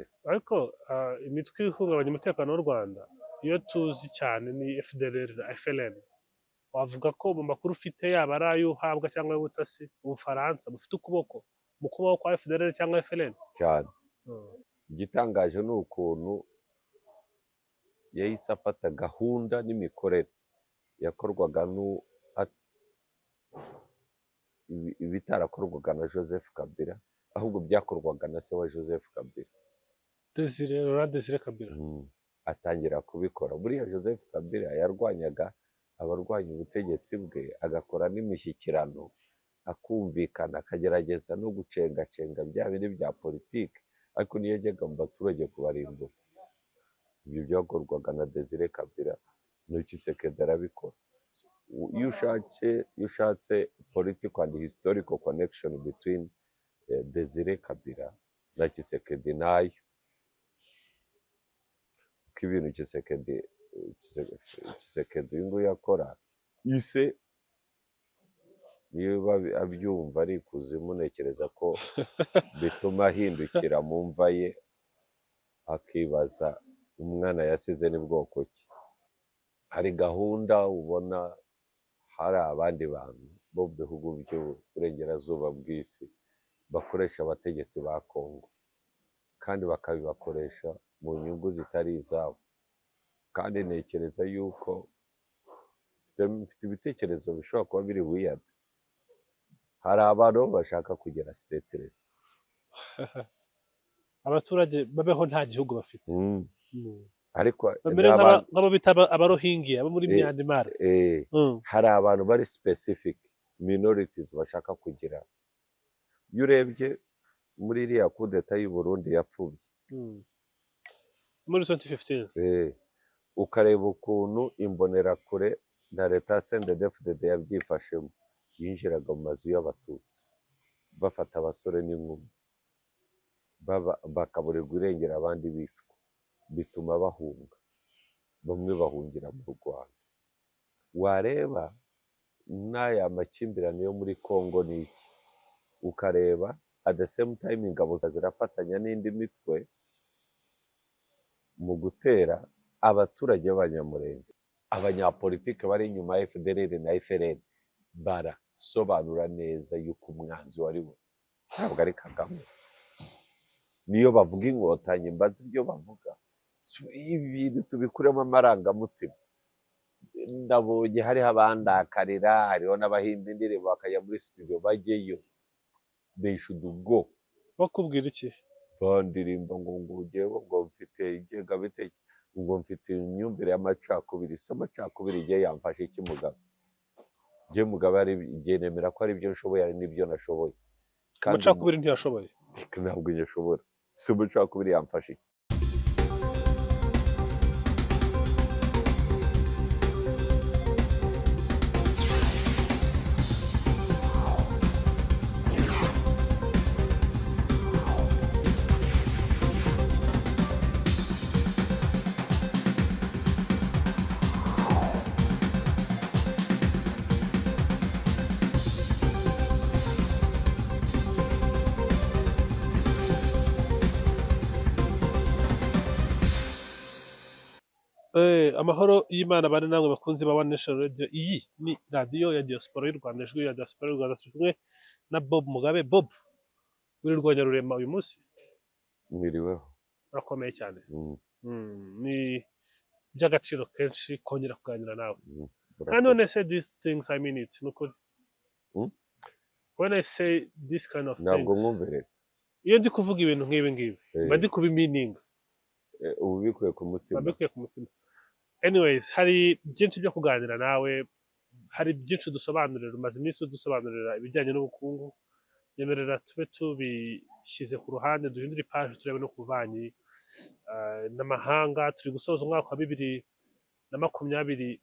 yes. ariko imitwe ihungabanya umutekano w'u Rwanda iyo tuzi cyane ni FDLR na FLN. Wavuga ko mu makuru ufite yaba ari ayo uhabwa cyangwa ay'ubutasi Ubufaransa bufite ukuboko mu kubaho kwa FDLR cyangwa FLN? cyane. Mm. Igitangaje ni ukuntu yahise afata gahunda n'imikorere yakorwaga ibitarakorwaga na Joseph Kabila, ahubwo byakorwaga na se wa Joseph Kabila, Laurent Désiré Kabila. atangira kubikora. Buriya Joseph Kabila yarwanyaga abarwanya ubutegetsi bwe, agakora n'imishyikirano, akumvikana, akagerageza no gucengacenga bya bindi bya politiki, ariko niyo yajyaga mu baturage kubarimbura. Ibyo byakorwaga na Désiré Kabila, no Tshisekedi arabikora. Iyo ushatse political and historical connection between Désiré Kabila na Tshisekedi nayo, ko ibintu Tshisekedi uyu nguyu akora, ise niyo abyumva ari ikuzimu, ntekereza ko bituma ahindukira mu mva ye akibaza umwana yasize ni bwoko ki. Hari gahunda ubona hari abandi bantu bo mu bihugu by'uburengerazuba bw'isi bakoresha abategetsi ba Kongo, kandi bakabibakoresha mu nyungu zitari izabo. Kandi ntekereza yuko mfite ibitekerezo bishobora kuba biri weird. Hari abantu bashaka kugera stateless, abaturage babeho nta gihugu bafite. ariko bamere nk'abo bita abarohingiya bo muri Myanmar. hari abantu bari specific minorities bashaka kugira. Iyo urebye muri iriya kudeta y'u Burundi yapfubye muri 2015, ukareba ukuntu imbonerakure na leta CNDD-FDD yabyifashemo, yinjiraga mu mazu y'abatutsi bafata abasore n'inkumi, bakaburirwa irengero, abandi bicwa, bituma bahunga, bamwe bahungira mu Rwanda. Wareba n'aya makimbirane yo muri Congo n'iki, ukareba at the same time ingabo zirafatanya n'indi mitwe mu gutera abaturage b'Abanyamulenge. Abanyapolitike bari inyuma ya FDLR na FLN barasobanura neza yuko umwanzi wari we ntabwo ari Kagame. Niyo bavuga inkotanyi, mbaza ibyo bavuga, ibintu tubikuremo amarangamutima. Ndabonye hariho abandakarira, hariho n'abahimba indirimbo bakajya muri studio bajyeyo, they should go. bakubwira iki? Bandirimba ngo mfite ingengabitekerezo, ngo mfite imyumvire y'amacakubiri. Se amacakubiri igihe yamfashe iki Mugabe? Njye Mugabe ari igihe nemera ko ari ibyo nshoboye, ari n'ibyo nashoboye. Amacakubiri ntiyashoboye, ntabwo nyashobora. Se amacakubiri yamfashe iki? amahoro y'Imana bane namwe bakunzi ba One Nation Radio. Iyi ni radiyo ya diaspora y'u Rwanda, ijwi ya diaspora y'u Rwanda. Turi kumwe na Bob Mugabe. Bob, wirirwa Nyarurema uyu munsi? Mwiriweho. Urakomeye cyane. Ni by'agaciro kenshi kongera kuganira nawe. Kandi when I say these things, I mean it. Nukuri. When I say this kind of ntabwo things, mwumvire. iyo ndi kuvuga ibintu nk'ibi ngibi, mba ndi kubimininga. Ubu bikuye ku mutima. Babikuye ku mutima. Anyways, hari byinshi byo kuganira nawe, hari byinshi dusobanurira, umaze iminsi udusobanurira ibijyanye n'ubukungu. Nyemerera tube tubishyize ku ruhande, duhindure ipaji turebe no ku bubanyi n'amahanga. Turi gusoza umwaka wa 2024.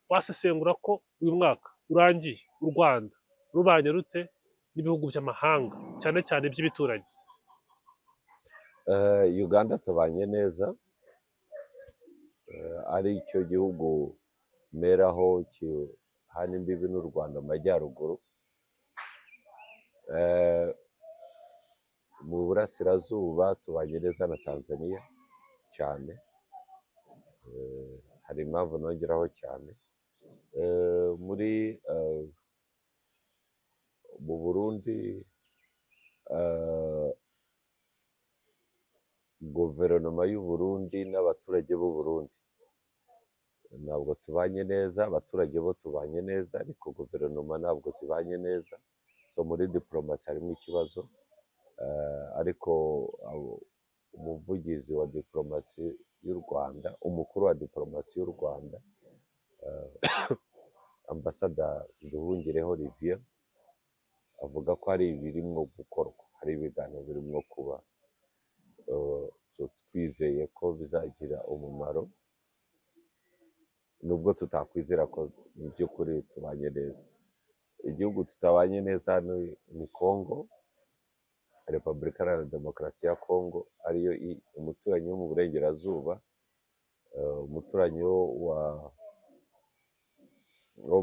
Wasesengura ko uyu mwaka urangiye u Rwanda rubanye rute n'ibihugu by'amahanga, cyane cyane by'ibituranyi? Uganda tubanye neza, ari cyo gihugu meraho hano imbibi n'u Rwanda mu majyaruguru. mu burasirazuba tubanye neza na Tanzania cyane. Hari impamvu nongeraho cyane. Muri mu Burundi guverinoma y'u Burundi n'abaturage b'u Burundi ntabwo tubanye neza, abaturage bo tubanye neza ariko guverinoma ntabwo zibanye neza, so muri diplomasi harimo ikibazo. Ariko umuvugizi wa diplomasi y'u Rwanda, umukuru wa diplomasi y'u Rwanda, ambasada Nduhungirehe Olivier, avuga ko hari ibirimo gukorwa, hari ibiganiro birimo kuba, so twizeye ko bizagira umumaro nubwo tutakwizera ko mu by'ukuri tubanye neza. Igihugu tutabanye neza ni Congo, Repubulika Iharanira Demokarasi ya Congo, ariyo umuturanyi wo mu burengerazuba, umuturanyi wo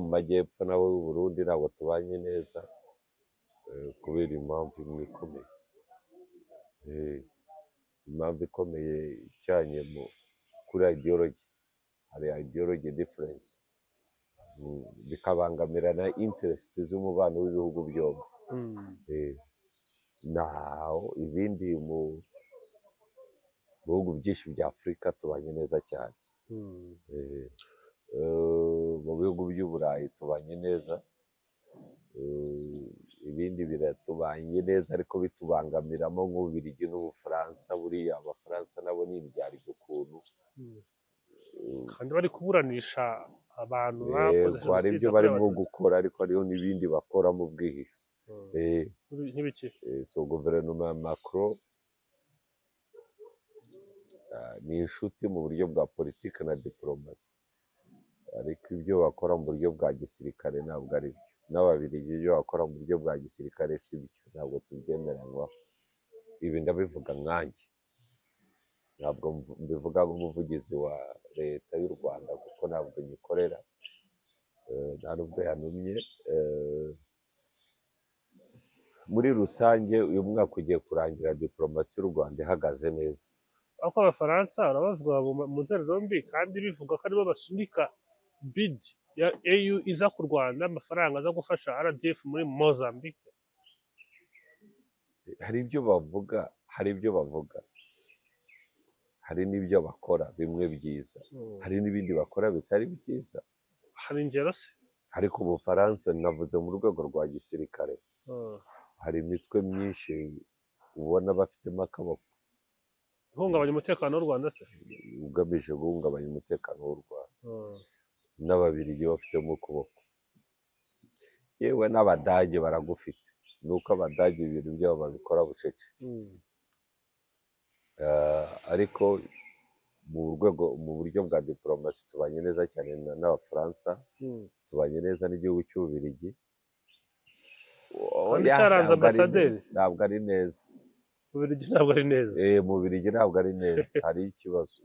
mu majyepfo nawe w'u Burundi ntabwo tubanye neza kubera impamvu imwe ikomeye. Impamvu ikomeye icanye kuri ideology, hari ideology difference, bikabangamira na interest z'umubano w'ibihugu byombi. Naho ibindi mu bihugu byinshi bya Afurika tubanye neza cyane. Mu bihugu by'Uburayi tubanye neza, ibindi biratubanye neza ariko bitubangamiramo nk'Ububiligi n'Ubufaransa. Buriya Abafaransa nabo ni indyarya ukuntu, kandi bari kuburanisha abantu bakoze hari jenoside ibyo barimo gukora ariko hariho n'ibindi bakora mu bwihisho. nk'ibiki? So guverinoma ya Macron ni inshuti mu buryo bwa politiki na diplomasi, ariko ibyo bakora mu buryo bwa gisirikare ntabwo ari byo. N'Ababiligi ibyo bakora mu buryo bwa gisirikare si byo, ntabwo tubyemeranywaho. Ibi ndabivuga nkanjye, ntabwo mbivuga nk'umuvugizi wa leta y'u Rwanda kuko ntabwo nyikorera, nta nubwo yantumye. Muri rusange uyu mwaka ugiye kurangira diplomasi y'u Rwanda ihagaze neza. Ariko Abafaransa barabavuga mu nterurombi kandi bivuga ko aribo basunika bid ya EU iza ku Rwanda, amafaranga aza gufasha RDF muri Mozambique. Hari ibyo bavuga, hari n'ibyo bakora bimwe byiza, hari n'ibindi bakora bitari byiza. Hari ingero se? Ariko mu Bufaransa, navuze mu rwego rwa gisirikare, hari imitwe myinshi ubona bafitemo akaboko, Ihungabanya umutekano w'u Rwanda se? ugamije guhungabanya umutekano w'u Rwanda. N'Ababiligi bafitemo ukuboko, yewe n'Abadage baragufite, nuko Abadage ibintu byabo babikora bucece. Ariko mu buryo bwa diplomasi tubanye neza cyane n'Abafaransa, tubanye neza n'igihugu cy'Ububiligi. Kandi cyaranze ambasaderi? Ntabwo ari neza. Ububiligi ntabwo ari neza? Mu Bubiligi ntabwo ari neza, hari ikibazo.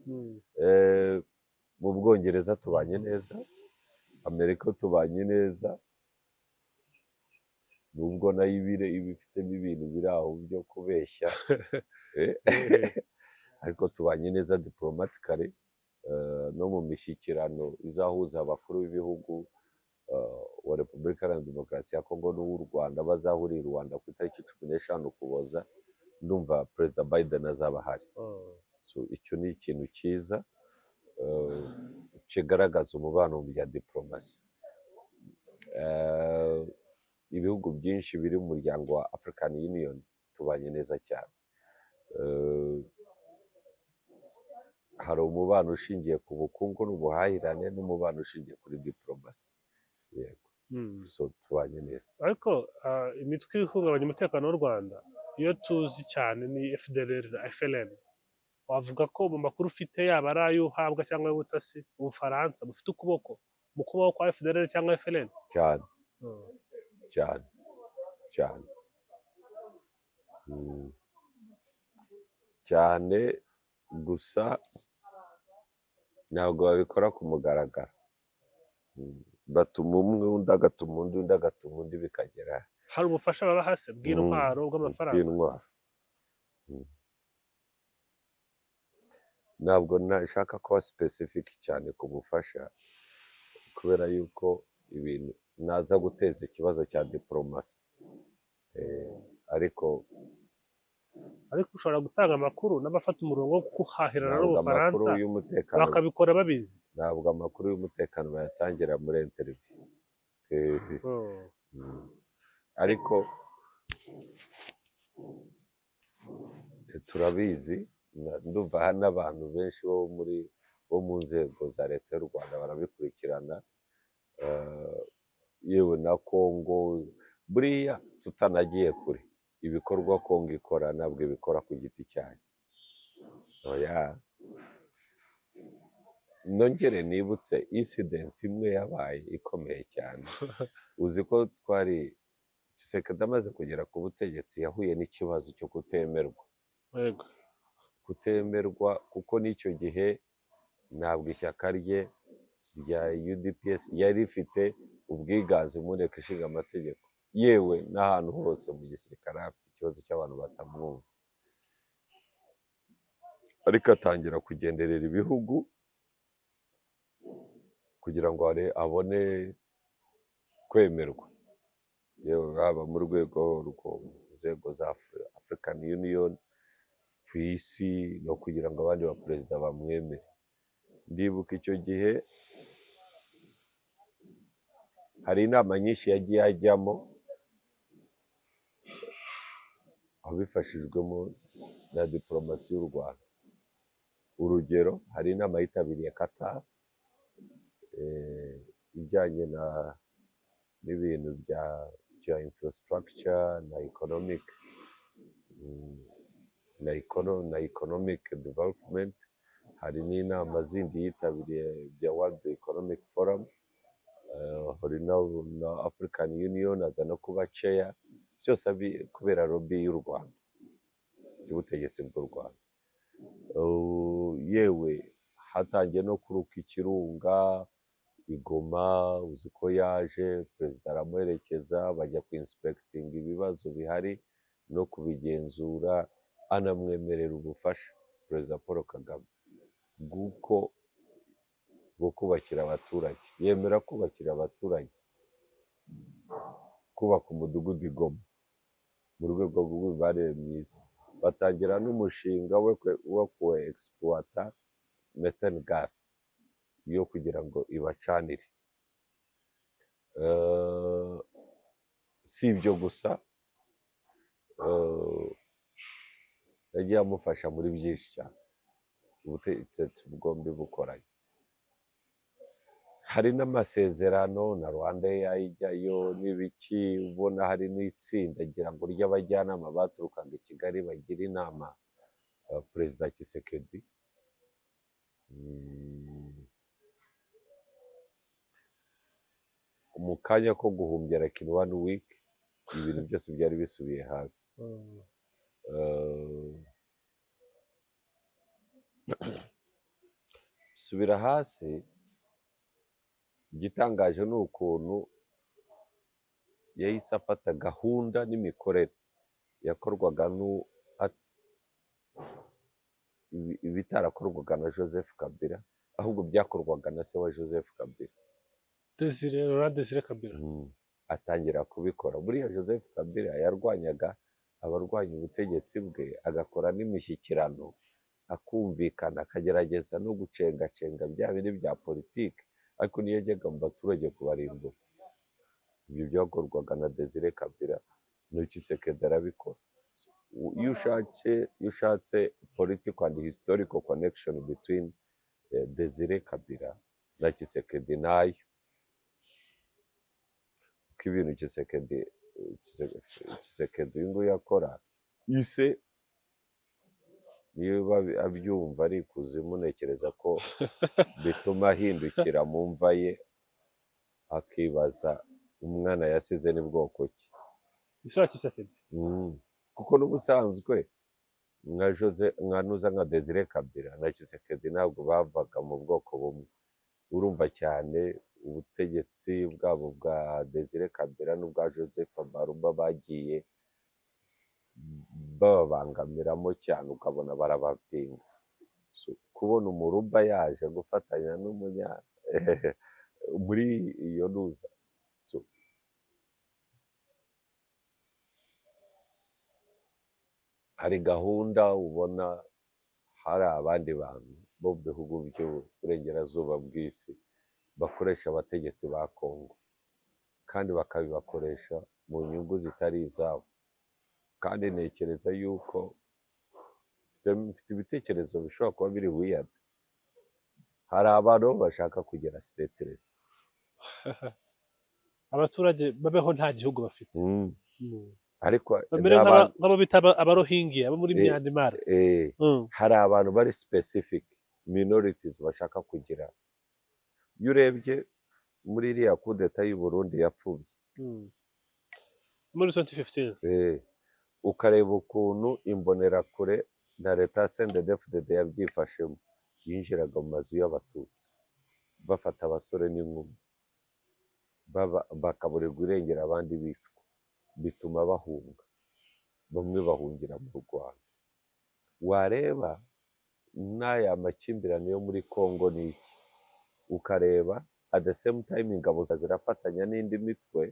Mu Bwongereza tubanye neza, Amerika tubanye neza, nubwo nayo ibifitemo ibintu biri aho byo kubeshya, ariko tubanye neza diplomatically. No mu mishyikirano izahuza abakuru b'ibihugu wa Repubulika Iharanira Demokarasi ya Kongo n'uw'u Rwanda, bazahurira i Rwanda ku itariki 15 Ukuboza, ndumva Perezida Biden azaba ahari. So icyo ni ikintu cyiza kigaragaza umubano mu bya diplomasi. Ibihugu byinshi biri mu muryango wa African Union tubanye neza cyane. Hari umubano ushingiye ku bukungu n'ubuhahirane, n'umubano ushingiye kuri diplomasi. Yego, so tubanye neza. Ariko imitwe ihungabanya umutekano w'u Rwanda iyo tuzi cyane ni FDLR na FLN. Wavuga ko mu makuru ufite, yaba ari ayo uhabwa cyangwa ay'ubutasi, Ubufaransa bufite ukuboko mu kubaho kwa FDLR cyangwa FLN? Cyane cyane cyane cyane, gusa ntabwo babikora ku mugaragaro. Batuma umwe, undi agatuma undi, bikagera. Hari ubufasha baba hase bw'intwaro, bw'amafaranga? Bw'intwaro. Mm. ntabwo nashaka kuba specific cyane ku bufasha kubera yuko ibintu naza guteza ikibazo cya diporomasi. ariko ariko ushobora gutanga amakuru n'abafata umurongo wo guhahirana ntabwo n'Ubufaransa amakuru y'umutekano bakabikora babizi. ntabwo amakuru y'umutekano bayatangira muri interiviyu. ariko turabizi, ndumva hari n'abantu benshi bo mu nzego za leta y'u Rwanda barabikurikirana, yewe na Kongo. Buriya tutanagiye kure, ibikorwa Kongo ikora ntabwo ibikora ku giti cyayo. nongere nibutse incident imwe yabaye ikomeye cyane. uzi ko Tshisekedi amaze kugera ku butegetsi yahuye n'ikibazo cyo kutemerwa kuko n'icyo gihe ntabwo ishyaka rye rya UDPS yari rifite ubwiganze mu nteko ishinga amategeko, yewe n'ahantu hose mu gisirikare hafite ikibazo cy'abantu batamwumva, ariko atangira kugenderera ibihugu kugira ngo abone kwemerwa, yewe haba mu rwego nzego za African Union ku isi, no kugira ngo abandi baperezida bamwemere. Ndibuka icyo gihe hari inama nyinshi yagiye ajyamo abifashijwemo na diporomasi y'u Rwanda. Urugero, hari inama yitabiriye Qatar ijyanye n'ibintu bya infrastructure na economic development. Hari n'inama zindi yitabiriye bya World Economic Forum, hari na African Union aza no kuba chair, byose kubera lobby y'u Rwanda, y'ubutegetsi bw'u Rwanda. yewe hatangiye no kuruka ikirunga i Goma, uzi ko yaje perezida aramuherekeza, bajya ku inspecting ibibazo bihari no kubigenzura, anamwemerera ubufasha perezida Paul Kagame bwo kubakira abaturage. Yemera kubakira abaturage, kubaka umudugudu i Goma mu rwego rw'imibanire myiza. Batangira n'umushinga wo ku exploita methane gas yo kugira ngo ibacanire. Si ibyo gusa, yagiye amufasha muri byinshi cyane, ubutegetsi bwombi bukoranye. Hari n'amasezerano na Rwanda yajyayo n'ibiki, ubona hari n'itsinda ngira ngo ry'abajyanama baturukaga i Kigali bagira inama perezida Tshisekedi. mu kanya ko guhumbya like in 1 week ibintu byose byari bisubiye hasi. Subira hasi. Igitangaje ni ukuntu yahise afata gahunda n'imikorere yakorwaga ibitarakorwaga na Joseph Kabila, ahubwo byakorwaga na se wa Joseph Kabila, Desire Kabila. atangira kubikora. Buriya Joseph Kabila yarwanyaga abarwanya ubutegetsi bwe, agakora n'imishyikirano, akumvikana, akagerageza no gucengacenga bya bindi bya politiki, ariko niyo yajyaga mu baturage kubarimbura. Ibyo byakorwaga na Desire Kabila, no Tshisekedi arabikora. Iyo ushatse political and historical connection between Desire Kabila na Tshisekedi nayo, ko ibintu Tshisekedi uyu nguyu akora, ise niba abyumva ari ikuzimu, ntekereza ko bituma ahindukira mu mva ye akibaza umwana yasize ni bwoko ki. Isura Tshisekedi. Kuko n'ubusanzwe nka Desire Kabila na Tshisekedi ntabwo bavaga mu bwoko bumwe. Urumva cyane ubutegetsi bwabo bwa Desire Kabila n'ubwa Joseph Barumba bagiye bababangamiramo cyane ukabona barabapinga. So, kubona umuruba yaje gufatanya n'umunya muri iyo ntuza. So, hari gahunda ubona hari abandi bantu bo mu bihugu by'uburengerazuba bw'isi bakoresha abategetsi ba Kongo kandi bakabibakoresha mu nyungu zitari izabo, kandi ntekereza yuko mfite ibitekerezo bishobora kuba biri weird. Hari abantu bashaka kugira stateless. abaturage babeho nta gihugu bafite. Ariko bamere nk'abo bita abarohingiya bo muri Myanmar. hari abantu bari specific minorities bashaka kugira. Iyo urebye muri iriya kudeta y'u Burundi yapfubye muri 2015, ukareba ukuntu imbonerakure na leta ya CNDD-FDD yabyifashemo, yinjiraga mu mazu y'abatutsi bafata abasore n'inkumi bakaburirwa irengero, abandi bicwa, bituma bahunga, bamwe bahungira mu Rwanda. Wareba n'aya makimbirane yo muri Kongo n'iki, ukareba at the same time ingabo zirafatanya n'indi mitwe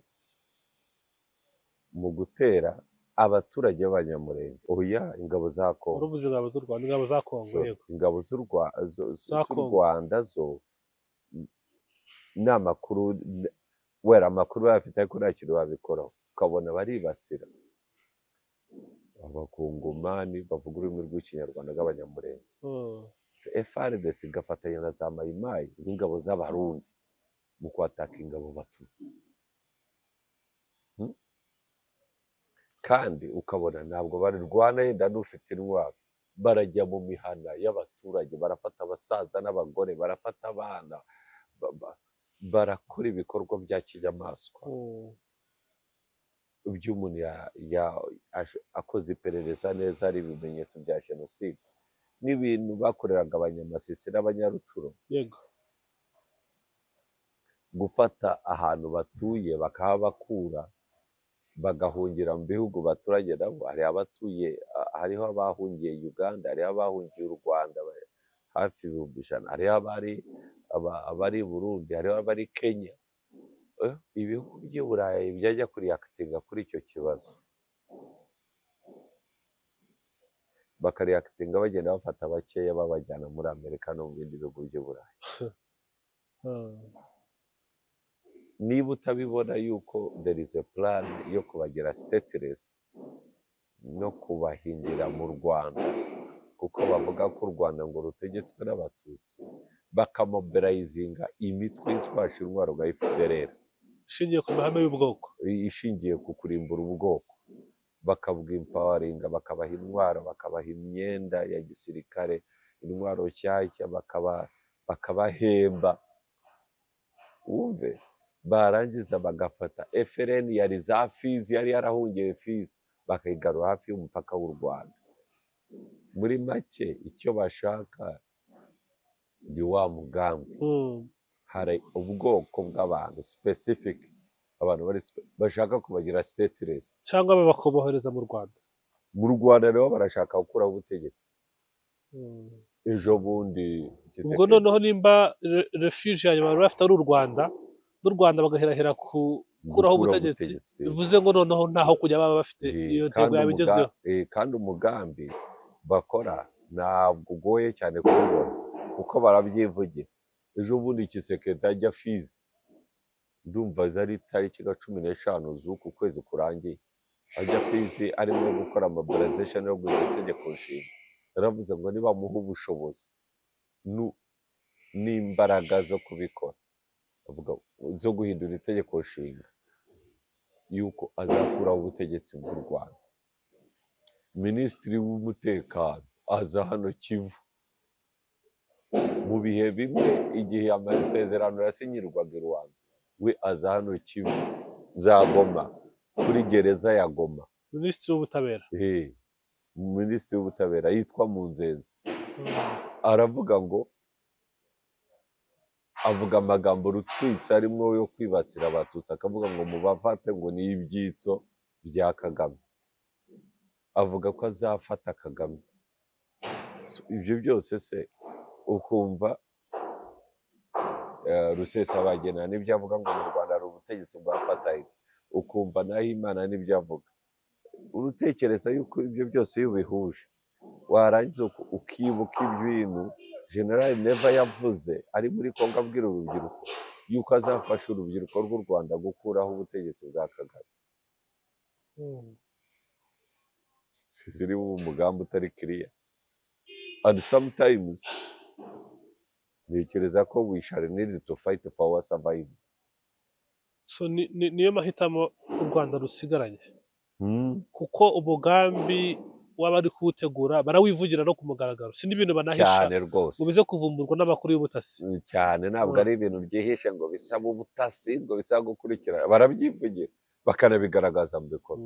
mu gutera abaturage b'Abanyamulenge. Oya, ingabo za Kongo, uruvuze ingabo z'u Rwanda, ingabo za Kongo, yego, ingabo z'u Rwanda zo n'amakuru, wera amakuru bafite ariko nta kintu babikoraho, ukabona baribasira abakongomani bavuga ururimi rw'ikinyarwanda bw'Abanyamulenge. FARDC igafatanya na za mayimayi n'ingabo z'abarundi mu kwataka ingabo batutsi, kandi ukabona ntabwo barwana yenda n'ufite intwaro, barajya mu mihana y'abaturage, barafata abasaza n'abagore, barafata abana, barakora ibikorwa bya kinyamaswa by'umuntu akoze iperereza neza, ari ibimenyetso bya jenoside n'ibintu bakoreraga Abanyamasisi n'Abanyarucuro. Yego, gufata ahantu batuye bakahabakura bagahungira mu bihugu baturage nabo. Hariho abahungiye Uganda, hariho abahungiye u Rwanda hafi ibihumbi 100, hariho abari i Burundi, hariho abari Kenya. Ibihugu by'i Burayi byajya kuriyakitinga kuri icyo kibazo, bakariyakitinga bagenda bafata bakeya babajyana muri Amerika no mu bindi bihugu by'i Burayi. Niba utabibona yuko there is a plan yo kubagira stateless no kubahindira mu Rwanda, kuko bavuga ko u Rwanda ngo rutegetswe n'abatutsi, bakamobilizinga imitwe yitwaje intwaro nka FDLR ishingiye ku mahame y'ubwoko, ishingiye ku kurimbura ubwoko, bakavuga empoweringa, bakabaha intwaro, bakabaha imyenda ya gisirikare, intwaro nshyashya, bakabahemba. Wumve, barangiza bagafata FRN yari za Fizi, yari yarahungiye Fizi, bakayigarura hafi y'umupaka w'u Rwanda. Muri make icyo bashaka ni wa mugambi. Hari ubwoko bw'abantu specific, abantu bashaka kubagira stateless, cyangwa bakabohereza mu Rwanda. Mu Rwanda rero barashaka gukuraho ubutegetsi. Ejo bundi ubwo noneho nimba refuge yanyu bari bafite ari u Rwanda, n'u Rwanda bagaherahera kuraho ubutegetsi, bivuze ngo noneho ntaho kujya baba bafite iyo ntego yabigezweho. Kandi umugambi bakora ntabwo ugoye cyane kuwubona, kuko barabyivugira. Ejo bundi Tshisekedi ajya Fizi, ndumva zari tariki 15 z'uku kwezi kurangiye, ajya Fizi arimo gukora mobilization yo guhindura itegeko nshinga. Yaravuze ngo nibamuha ubushobozi n'imbaraga zo kubikora, zo guhindura itegeko nshinga, yuko azakuraho ubutegetsi mu Rwanda. Minisitiri w'umutekano aza hano Kivu mu bihe bimwe, igihe amasezerano yasinyirwaga i Rwanda, we aza hano Kivu za Goma, kuri gereza ya Goma. Minisitiri w'ubutabera, Minisitiri w'ubutabera yitwa Munzenze, aravuga ngo, avuga amagambo rutwitse arimo yo kwibasira abatutsi, akavuga ngo mubafate ngo ni ibyitso bya Kagame. avuga ko azafata Kagame. Ibyo byose se ukumva Rusesabagina n'ibyo avuga ngo mu Rwanda hari ubutegetsi bwa apartheid, ukumva Nahimana n'ibyo avuga. Urutekereza yuko ibyo byose iyo ubihuje warangiza ukibuka ibintu General Neva yavuze ari muri Kongo abwira urubyiruko yuko azafasha urubyiruko rw'u Rwanda gukuraho ubutegetsi bwa Kagame. Ziri mu mugambi utari clear. And sometimes ntekereza ko we shall need to fight for our survival. So niyo mahitamo u Rwanda rusigaranye, kuko umugambi w'abari kuwutegura barawivugira no ku mugaragaro, si n'ibintu banahisha cyane rwose ngo bize kuvumburwa n'amakuru y'ubutasi cyane, ntabwo ari ibintu byihishe ngo bisaba ubutasi, ngo bisaba gukurikira, barabyivugira bakanabigaragaza mu bikorwa.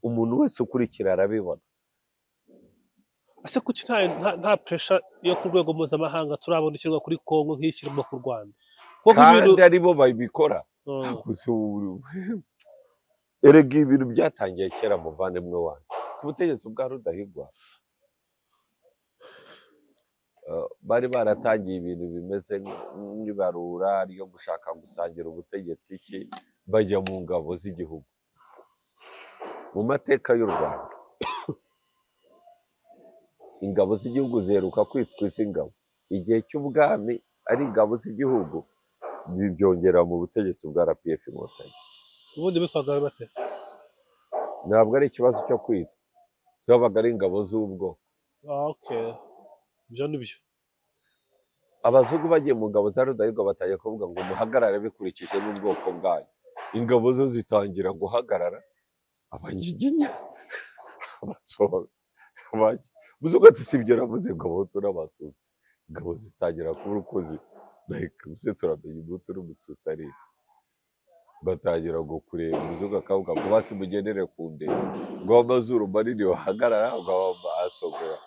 Umuntu wese ukurikira arabibona. ese kuki nta pressure yo ku rwego mpuzamahanga turabona ishyirwa kuri Kongo nk'ishyirwa ku Rwanda, kandi aribo babikora. Erega ibintu byatangiye kera muvandimwe wanjye ku butegetsi bwa Rudahigwa. Bari baratangiye ibintu bimeze nk'ibarura ryo gushaka gusangira ubutegetsi ki bajya mu ngabo z'igihugu. Mu mateka y'u Rwanda ingabo z'igihugu ziheruka kwitwa iz'ingabo. Igihe cy'ubwami ari ingabo z'igihugu byongera mu butegetsi bwa RPF Inkotanyi. ubundi bitwaga bate? Ntabwo ari ikibazo cyo kwita, zabaga ari ingabo z'ubwoko. Okay, ibyo ni byo. Abazungu bagiye mu ngabo za Rudahigwa batangiye kuvuga ngo muhagarare bikurikije n'ubwoko bwanyu. Ingabo zo zitangira guhagarara, abanyiginya abatsobe muzungu ati sibyo navuze ngo Abahutu n'Abatutsi. Ingabo zitangira kuba uko muse turamenya Umuhutu n'Umututsi ari. Batangira ngo kureba umuzungu akavuga ngo basi mugendere ku ndege, ngo amazuru manini bahagarara, ngo asogora.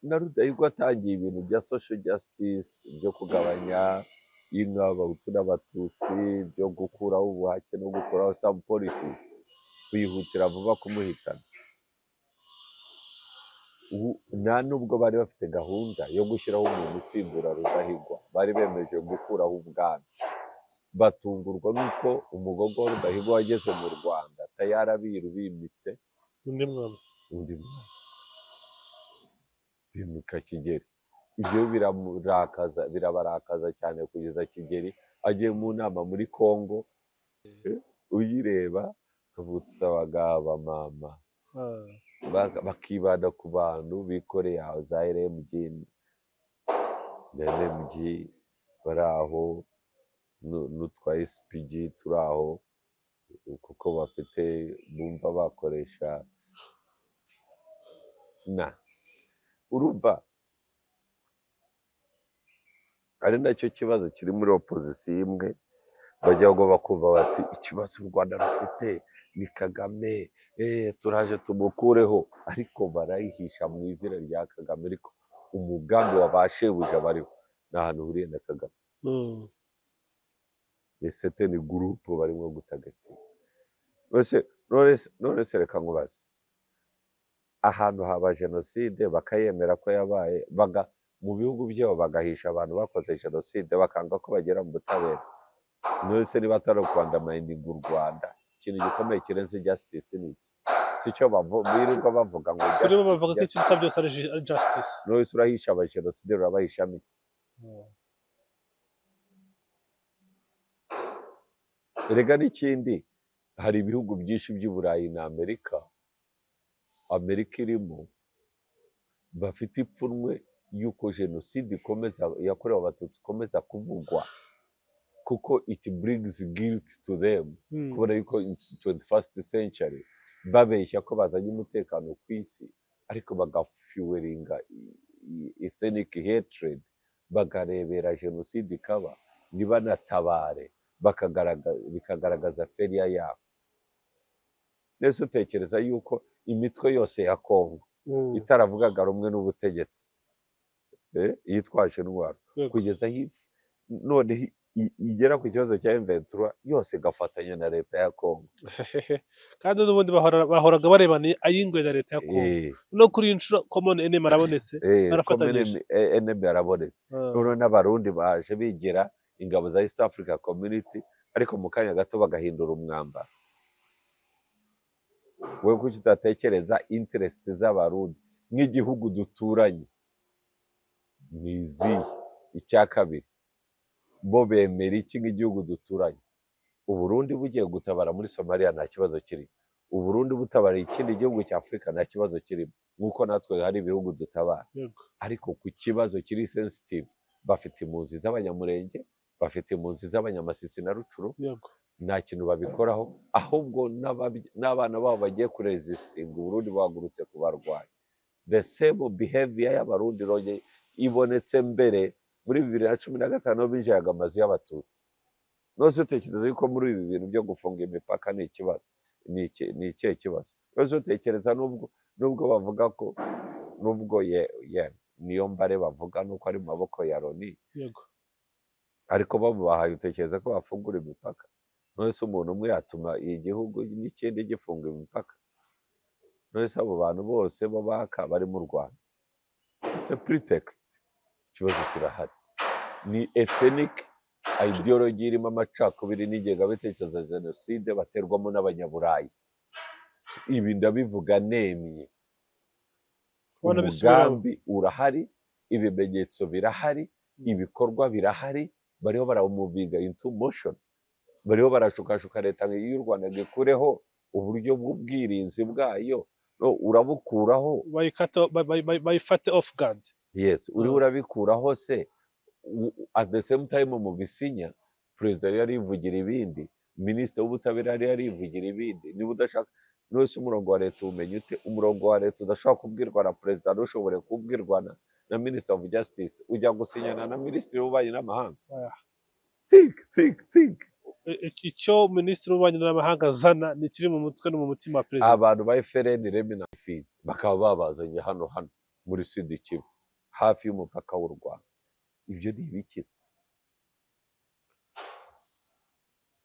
Na Rudahigwa atangiye ibintu bya social justice, byo kugabanya inka Abahutu n'Abatutsi, byo gukuraho ubuhake no gukuraho some policies, kwihutira vuba kumuhitana. Nta nubwo bari bafite gahunda yo gushyiraho umuntu usimbura Rudahigwa, bari bemeje gukuraho ubwami. Batungurwa n'uko umugogo wa Rudahigwa wageze mu Rwanda tayari abiru bimitse undi mwana bimika Kigeli. Ibyo birabarakaza cyane kugeza Kigeli agiye mu nama muri Kongo, uyireba kavutse abagaba mama bakibanda ku bantu bikoreye za LMG bari aho n'utwa SPG turi aho, kuko bafite bumva bakoresha urumva ari nacyo kibazo kiri muri opozisiyo imwe. Bajya ngo bakumva bati ikibazo u Rwanda rufite ni Kagame, turaje tumukureho, ariko barayihisha mu izina rya Kagame, ariko umugambi wa ba shebuja bariho nta hantu uhuriye na Kagame. Esete ni gurupe barimo gutagatifu. None se reka nkubaze, ahantu haba jenoside bakayemera ko yabaye, mu bihugu byabo bagahisha abantu bakoze jenoside, bakanga ko bagera mu butabera. None se niba atari ukwandamayininga u Rwanda, ikintu gikomeye kirenze justice ni iki? Si cyo birirwa bavuga ngo justice, bavuga ko ikiruta byose ari justice. None se urahisha abajenosideri urabahishamo iki? Erega n'ikindi, hari ibihugu byinshi by'i Burayi na Amerika irimo, bafite ipfunwe y'uko jenoside yakorewe Abatutsi ikomeza kuvugwa, kuko it brings guilt to them. Kubera yuko in 21st century babeshya ko bazanye umutekano ku isi, ariko bagafuelinga ethnic hatred, bakarebera jenoside ikaba ntibanatabare, bikagaragaza failure yabo. Nese utekereza yuko imitwe yose ya Kongo itaravugaga rumwe n'ubutegetsi yitwaje intwaro kugeza none igera ku kibazo cya M23 yose igafatanya na leta ya Congo. kandi n'ubundi bahoraga barebana ay'ingwe na leta ya Congo Eh, no kuri iyi nshuro common enemy arabonetse barafatanyije enemy arabonetse. Noneho n'abarundi baje bigira ingabo za East Africa Community, ariko mu kanya gato bagahindura umwambaro. Wowe kuki utatekereza interest z'abarundi nk'igihugu duturanye ni izihe? Icya kabiri, bo bemera iki nk'igihugu duturanye? Uburundi bugiye gutabara muri Somalia nta kibazo kirimo, Uburundi butabara ikindi gihugu cya Afurika nta kibazo kirimo, nk'uko natwe hari ibihugu dutabara. Ariko ku kibazo kiri sensitive, bafite impunzi z'abanyamurenge, bafite impunzi z'abanyamasisi na Rucuru, nta kintu babikoraho, ahubwo n'abana babo bagiye kuresistinga Uburundi bahagurutse kubarwanya. The same behavior y'abarundi roge ibonetse mbere muri 2015 binjiraga amazu y'abatutsi. Nose utekereza yuko muri ibi bintu byo gufunga imipaka ni ikibazo? Ni ikihe kibazo? Nose utekereza nubwo bavuga ko nubwo niyo mbare bavuga nuko ari mu maboko ya Loni, ariko bamubahaye, utekereza ko bafungura imipaka? Nose umuntu umwe yatuma igihugu n'ikindi gifunga imipaka? Nose abo bantu bose babaka bari mu Rwanda, it's a pretext. Ikibazo kirahari, ni ethnic ideology irimo amacakubiri n'ingengabitekerezo ya jenoside baterwamo n'abanyaburayi. Ibi ndabivuga nemye, umugambi urahari, ibimenyetso birahari, ibikorwa birahari, bariho barawumuvinga into motion, bariho barashukashuka leta y'u Rwanda gikureho uburyo bw'ubwirinzi bwayo, urabukuraho bayifate off guard. Yes, uriho urabikuraho se. At the same time mu bisinya perezida yari yivugira ibindi, minisitiri w'ubutabera yari yivugira ibindi. Niba udashaka nose umurongo wa leta umenye ute? Umurongo wa leta udashobora kubwirwa na perezida, ntushobore kubwirwa na Minister of Justice, ujya gusinyana na minisitiri w'ububanyi n'amahanga. Think. Icyo minisitiri w'ububanyi n'amahanga azana ni kiri mu mutwe no mu mutima wa perezida. Abantu ba FRN Remi na Fizi bakaba babazanye hano muri Sud Kivu hafi y'umupaka w'u Rwanda. Ibyo ni ibikiza.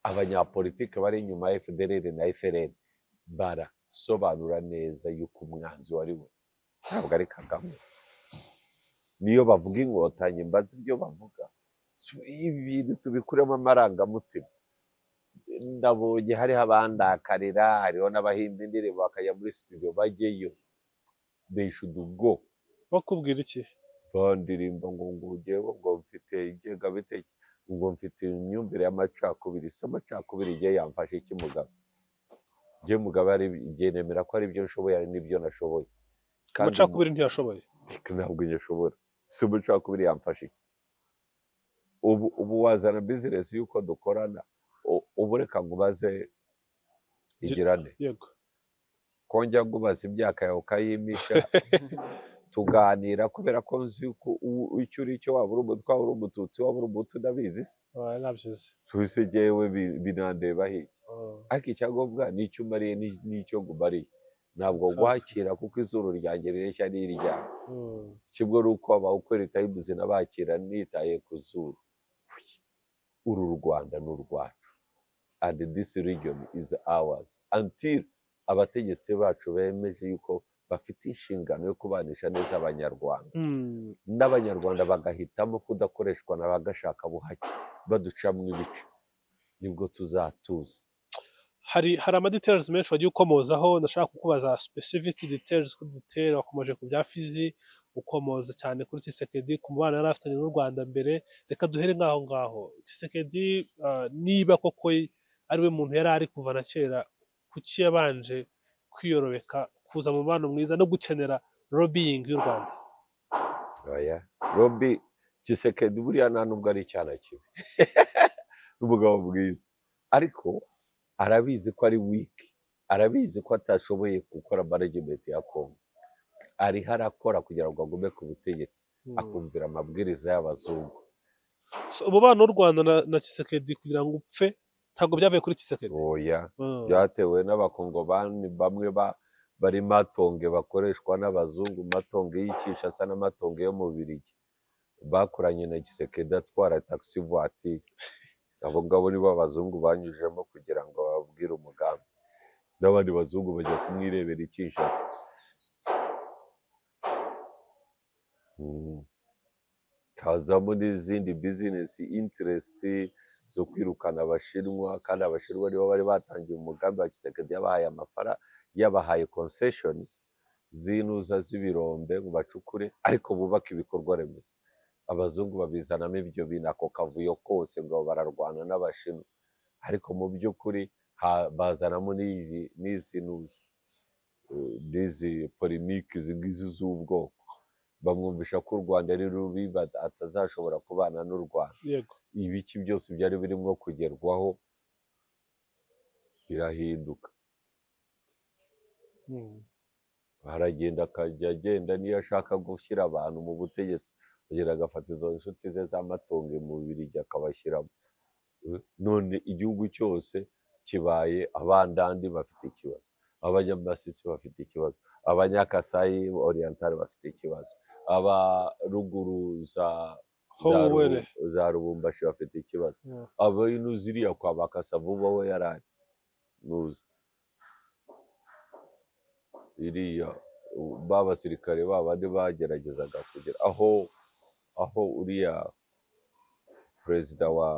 Abanyapolitike bari inyuma ya FDLR na FRN barasobanura neza yuko umwanzi wari we ntabwo ari Kagame. Niyo bavuga inkotanyi mbazi ibyo bavuga, ibintu tubikuremo amarangamutima. Ndabonye hariho abandakarira, hariho n'abahimba indirimbo bakajya muri studio bajyeyo. They should go. Bakubwira iki? Bandirimba ngo ugewe ngo mfite ingengabitekerezo, ngo mfite imyumvire y'amacakubiri. Se amacakubiri igihe yamfashe iki Mugabe? Njye Mugabe ari igihe nemera ko ari ibyo nshoboye ari n'ibyo nashoboye. Amacakubiri ntiyashoboye? Ntabwo nyashobora. Se amacakubiri yamfashe iki? Ubu wazana business yuko dukorana, ubu reka ngubaze igirane. Yego. Konjya ngubaza imyaka yawe ukayimisha tuganira, kubera ko nzi ko icyo uri cyo, waba uri umutwa, waba uri umututsi, waba uri umutu, ndabizi se. Nabyizi. Tubise jewe binandeba hirya. Ariko icyangombwa ni icyo umariye n'icyo ngumariye. Ntabwo guhakira kuko izuru ryanjye rireshya n'iryawe. Kibwo ari uko abawukwereka ibuze n'abakira nitaye ku zuru. Uru Rwanda ni urwacu, and this region is ours until abategetsi bacu bemeje yuko bafite inshingano yo kubanisha neza Abanyarwanda. N'Abanyarwanda bagahitamo kudakoreshwa na bagashaka buhake baducamwo ibice, nibwo tuzatuza. Hari amadetails menshi wagiye ukomozaho, ndashaka kukubaza specific details ku detail. Wakomeje ku bya Fizi, ukomoza cyane kuri Tshisekedi, ku mubano yari afitanye n'u Rwanda mbere. Reka duhere ngaho. Tshisekedi niba koko ari we muntu yari ari kuva na kera, kuki yabanje kwiyorobeka kuza mu mubano mwiza no gukenera lobbying y'u Rwanda? Oya, lobby Tshisekedi buriya nta nubwo ari icyana kibi. Umugabo mwiza, ariko arabizi ko ari weak, arabizi ko atashoboye gukora management ya Congo. Ariho arakora kugira ngo agume ku butegetsi, akumvira amabwiriza y'abazungu. Umubano w'u Rwanda na Tshisekedi kugira ngo upfe ntabwo byavuye kuri Tshisekedi? Oya, byatewe n'abakongomani bamwe bari matonge bakoreshwa n'abazungu, matonge y'icisha asa n'amatonge yo mu Bubiligi. bakoranye na Gisekedi atwara taxi voiture, abo ngabo nibo abazungu banyujemo kugira ngo bababwire umugambi, n'abandi bazungu bajya kumwirebera i Kinshasa. Hazamo n'izindi bizinesi interest zo kwirukana abashinwa, kandi abashinwa nibo bari batangiye umugambi wa Gisekedi, yabahaye amafaranga, yabahaye concessions zinuza z'ibirombe ngo bacukure ariko bubaka ibikorwa remezo. Abazungu babizanamo ibyo bintu, ako kavuyo kose ngo bararwana n'abashinwa, ariko mu by'ukuri bazanamo n'izi nuzi n'izi polemike izi ngizi z'ubwoko, bamwumvisha ko u Rwanda ari rubi, atazashobora kubana n'u Rwanda. yego Ibiki byose byari birimo kugerwaho birahinduka. Aragenda akajya agenda, niyo ashaka gushyira abantu mu butegetsi agenda agafata izo nshuti ze z'amatungo mu Bubiligi akabashyiramo. None igihugu cyose kibaye abandandi bafite ikibazo, abanyamasisi bafite ikibazo, abanyakasayi oriental bafite ikibazo, aba ruguru za Rubumbashi bafite ikibazo, abo inuzi iriya kwa Bakasavuba we yarari nuzi iriya b'abasirikare babandi bageragezaga kugera aho uriya perezida wa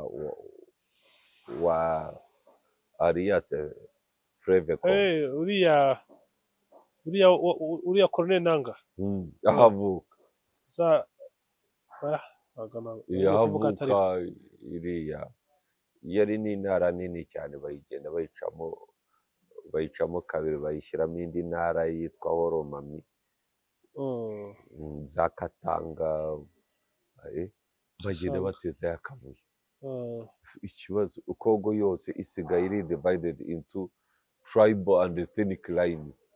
Alias Fleuve uriya Colonel Nanga ahavuka ahavuka iriya yari n'intara nini cyane, bayigenda bayicamo kabiri, bayishyiramo indi ntara yitwa Horomami, za Katanga, bagenda batezayo akavuyo. Ikibazo Kongo yose isigaye iri divided into tribal and ethnic lines,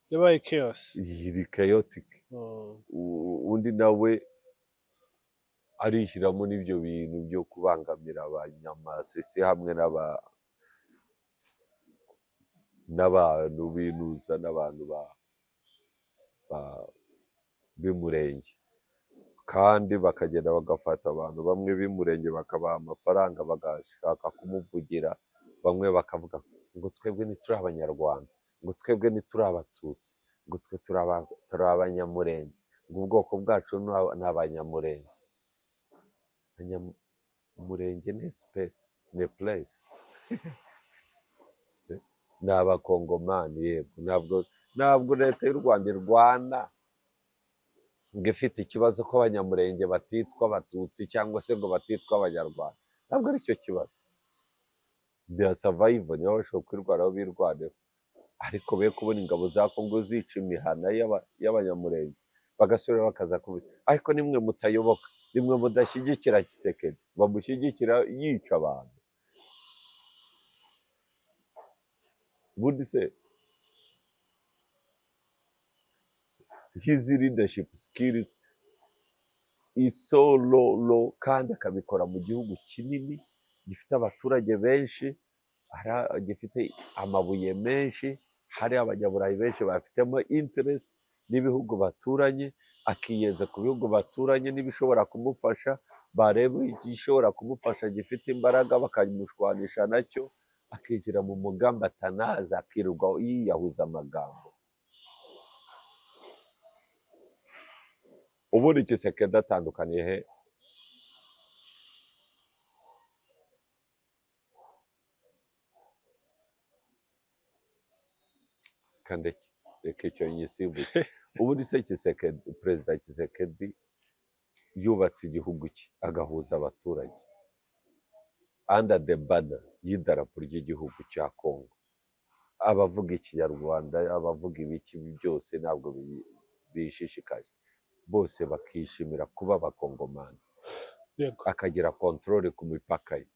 yabaye chaos, iri chaotic. Undi nawe arishyiramo n'ibyo bintu byo kubangamira abanyamasisi hamwe n'abantu binuza n'abantu b'umurenge, kandi bakagenda bagafata abantu bamwe b'umurenge bakabaha amafaranga bagashaka kumuvugira, bamwe bakavuga ngo twebwe ntituri abanyarwanda, ngo twebwe ntituri abatutsi, ngo twe turi abanyamurenge, ngo ubwoko bwacu ni abanyamurenge. Umurenge ni space, ni place. Ni abakongomani, yego. Ntabwo leta y'u Rwanda irwana ngo ifite ikibazo ko abanyamurenge batitwa abatutsi cyangwa se ngo batitwa abanyarwanda, ntabwo ari cyo kibazo. They survive, niyo bashobora kwirwanaho birwaneho, ariko be kubona ingabo za Kongo zica imihana y'abanyamurenge bagasubira bakaza kubita. Ariko nimwe mutayoboka, nimwe mudashyigikira Gisekedi, bamushyigikira yica abantu. Ubundi se his leadership skills is so low, kandi akabikora mu gihugu kinini gifite abaturage benshi, gifite amabuye menshi, hari abanyaburayi benshi bafitemo interest n'ibihugu baturanye, akiyeza ku bihugu baturanye n'ibishobora kumufasha, bareba igishobora kumufasha gifite imbaraga bakamushwanisha nacyo, akinjira mu mugambi atanazi, akirirwa yiyahuza amagambo. Ubundi Gisekedi atandukaniye he? Kandi reka icyo nyisibuke. Ubundi se Gisekedi, perezida Gisekedi yubatse igihugu cye agahuza abaturage under the banner y'idarapo ry'igihugu cya Kongo. Abavuga ikinyarwanda, abavuga ibiki byose ntabwo bishishikaje, bose bakishimira kuba abakongomani. Akagira control ku mipaka ye,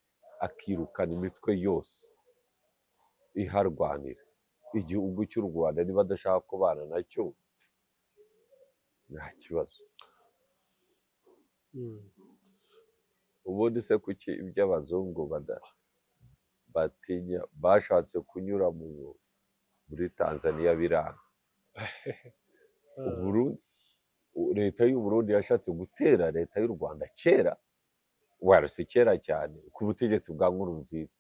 akirukana imitwe yose iharwanira igihugu cy'u Rwanda. Niba adashaka kubana nacyo nta kibazo. Ubundi se kuki iby'abazungu batinya, bashatse kunyura muri Tanzania biranga? Uburundi leta y'u Burundi yashatse gutera leta y'u Rwanda kera, wera si kera cyane, ku butegetsi bwa Nkurunziza.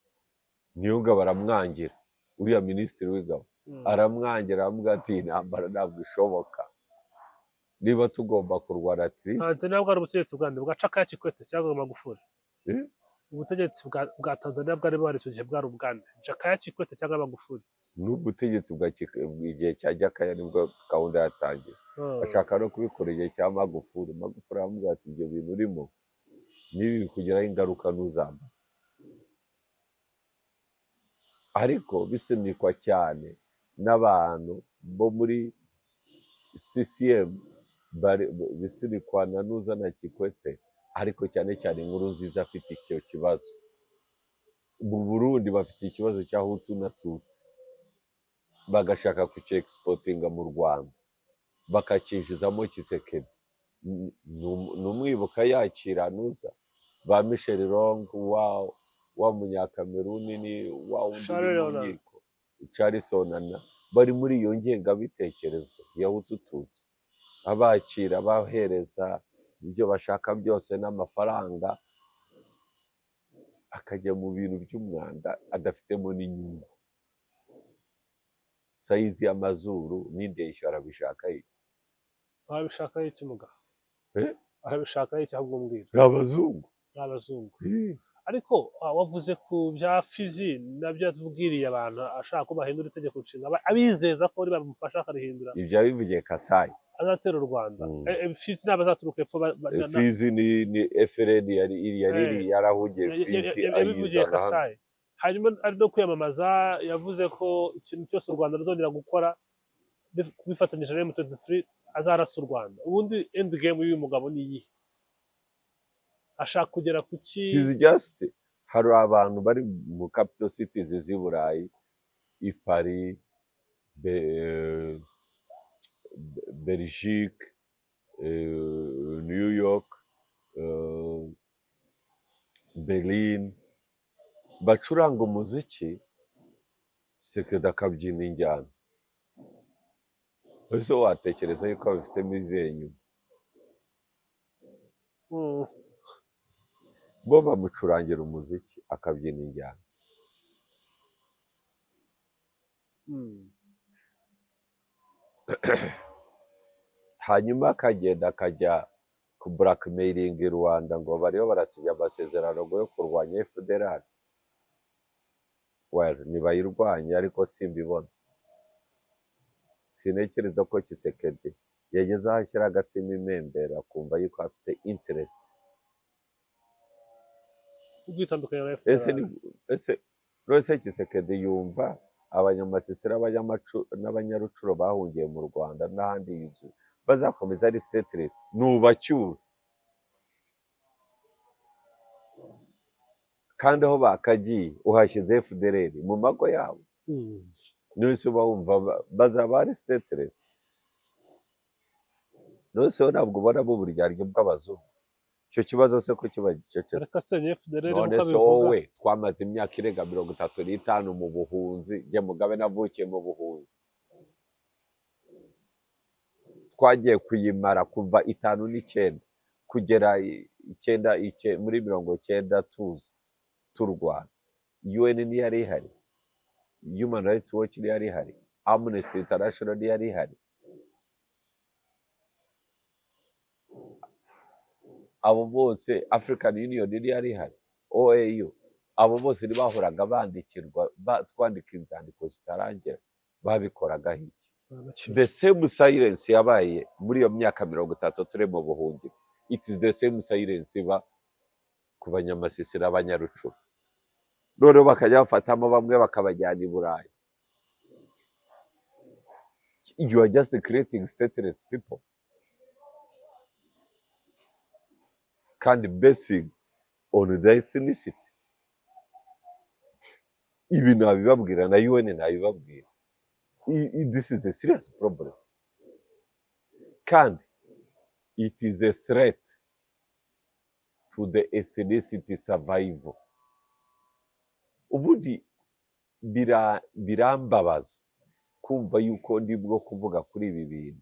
Niyongabo aramwangira, uriya minisitiri w'ingabo aramwangira, aramubwira ati intambara ntabwo ishoboka, niba tugomba kurwana at least. Tanzania bwari ubutegetsi bwa nde, bwa Jakaya Kikwete cyangwa Magufuli? Eh? Ubutegetsi bwa Tanzania bwari buhari icyo gihe bwari ubwa nde, Jakaya Kikwete cyangwa Magufuli? N'ubutegetsi bwa igihe cya Jakaya nibwo gahunda yatangiye, ashaka no kubikora igihe cya Magufuli. Magufuli aramubwira ati ibyo bintu urimo nibi bikugiraho ingaruka ntuzambaze. Ariko bisimikwa cyane n'abantu bo muri CCM, bisimikwa na Nuza na Kikwete, ariko cyane cyane Nkurunziza afite icyo kibazo. Mu Burundi bafite ikibazo cya Hutu na Tutsi, bagashaka kucyo exportinga mu Rwanda, bakakinjizamo Tshisekedi. Numwibuka yakira Nuza, ba Michel Rong, wa munyakameruni ni wa wundi mu nkiko Charles Onana, bari muri iyo ngengabitekerezo ya Hutu Tutsi, abakira bahereza ibyo bashaka byose n'amafaranga, akajya mu bintu by'umwanda adafitemo n'inyungu. Sayizi y'amazuru n'indeshyo arabishaka iki? Arabishaka iki mugabo? Eh? Arabishaka iki ahubwo mbwira? N'abazungu. N'abazungu. Ariko wavuze ku bya Fizi nabyo yatubwiriye abantu ashaka ko bahindura itegeko nshinga, abizeza ko bamufasha akarihindura. Ibyo yabivugiye Kasai, azatera u Rwanda. Fizi n'abazaturuka epfo. Fizi ni FRN yari yarahugiye Fizi yabivugiye Kasai. Hanyuma ari no kwiyamamaza yavuze ko ikintu cyose u Rwanda ruzongera gukora bifatanyije na M23 azarasa u Rwanda. Ubundi end game y'uyu mugabo ni iyi, ashaka kugera ku ki? He's just, hari abantu bari mu capital cities z'i Burayi, i Paris, Belgique, New York, Berlin, bacuranga umuziki Tshisekedi akabyina injyana. Ese watekereza yuko babifitemo izihe nyuma? Bo bamucurangira umuziki akabyina injyana. Hanyuma akagenda akajya ku blackmailing i Rwanda ngo bariho barasinya amasezerano yo kurwanya FDLR. Well, nibayirwanya ariko simbibona. Sinekereza ko Tshisekedi yageze aho ashyira agatima imembera akumva yuko afite interest. Ese Tshisekedi yumva abanyamasisira n'abanyarucuro bahungiye mu Rwanda n'ahandi bazakomeza ari stateless? Nubacyura kandi aho bakagiye uhashyize FDLR mu mago yabo, nose bumva bazaba ari stateless? Nose ntabwo ubona bo uburyarya bw'abazungu? Icyo kibazo se ko kiba gicecetse? None se wowe twamaze imyaka irenga 35 mu buhunzi, njye Mugabe navukiye mu buhunzi, twagiye kuyimara kuva 59 kugera 9 muri 90 tuzi turwana. UN ntiyari ihari, Human Rights Watch ntiyari ihari, Amnesty International ntiyari ihari. Abo bose African Union ntiyari ihari, OAU, abo bose ntibahoraga bandikirwa, twandika inzandiko zitarangira, babikoraga iki? The same silence yabaye muri iyo myaka 30 turi mu buhungiro. It is the same silence iba ku banyamasisira abanyarucuru. Noneho bakajya bafatamo bamwe bakabajyana i Burayi. You are just creating stateless people. Kandi basing on the ethnicity. Ibi nabibabwira na UN nabibabwira. This is a serious problem. Kandi it is a threat to the ethnicity survival. Ubundi birambabaza kumva yuko ndibwo kuvuga kuri ibi bintu,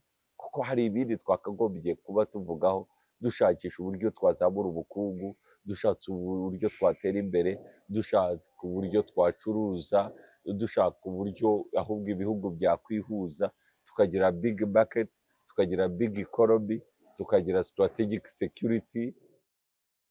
ko hari ibindi twakagombye kuba tuvugaho dushakisha uburyo twazamura ubukungu, dushaka uburyo twatera imbere, dushaka uburyo twacuruza, dushaka uburyo ahubwo ibihugu byakwihuza tukagira big market, tukagira big economy, tukagira strategic security,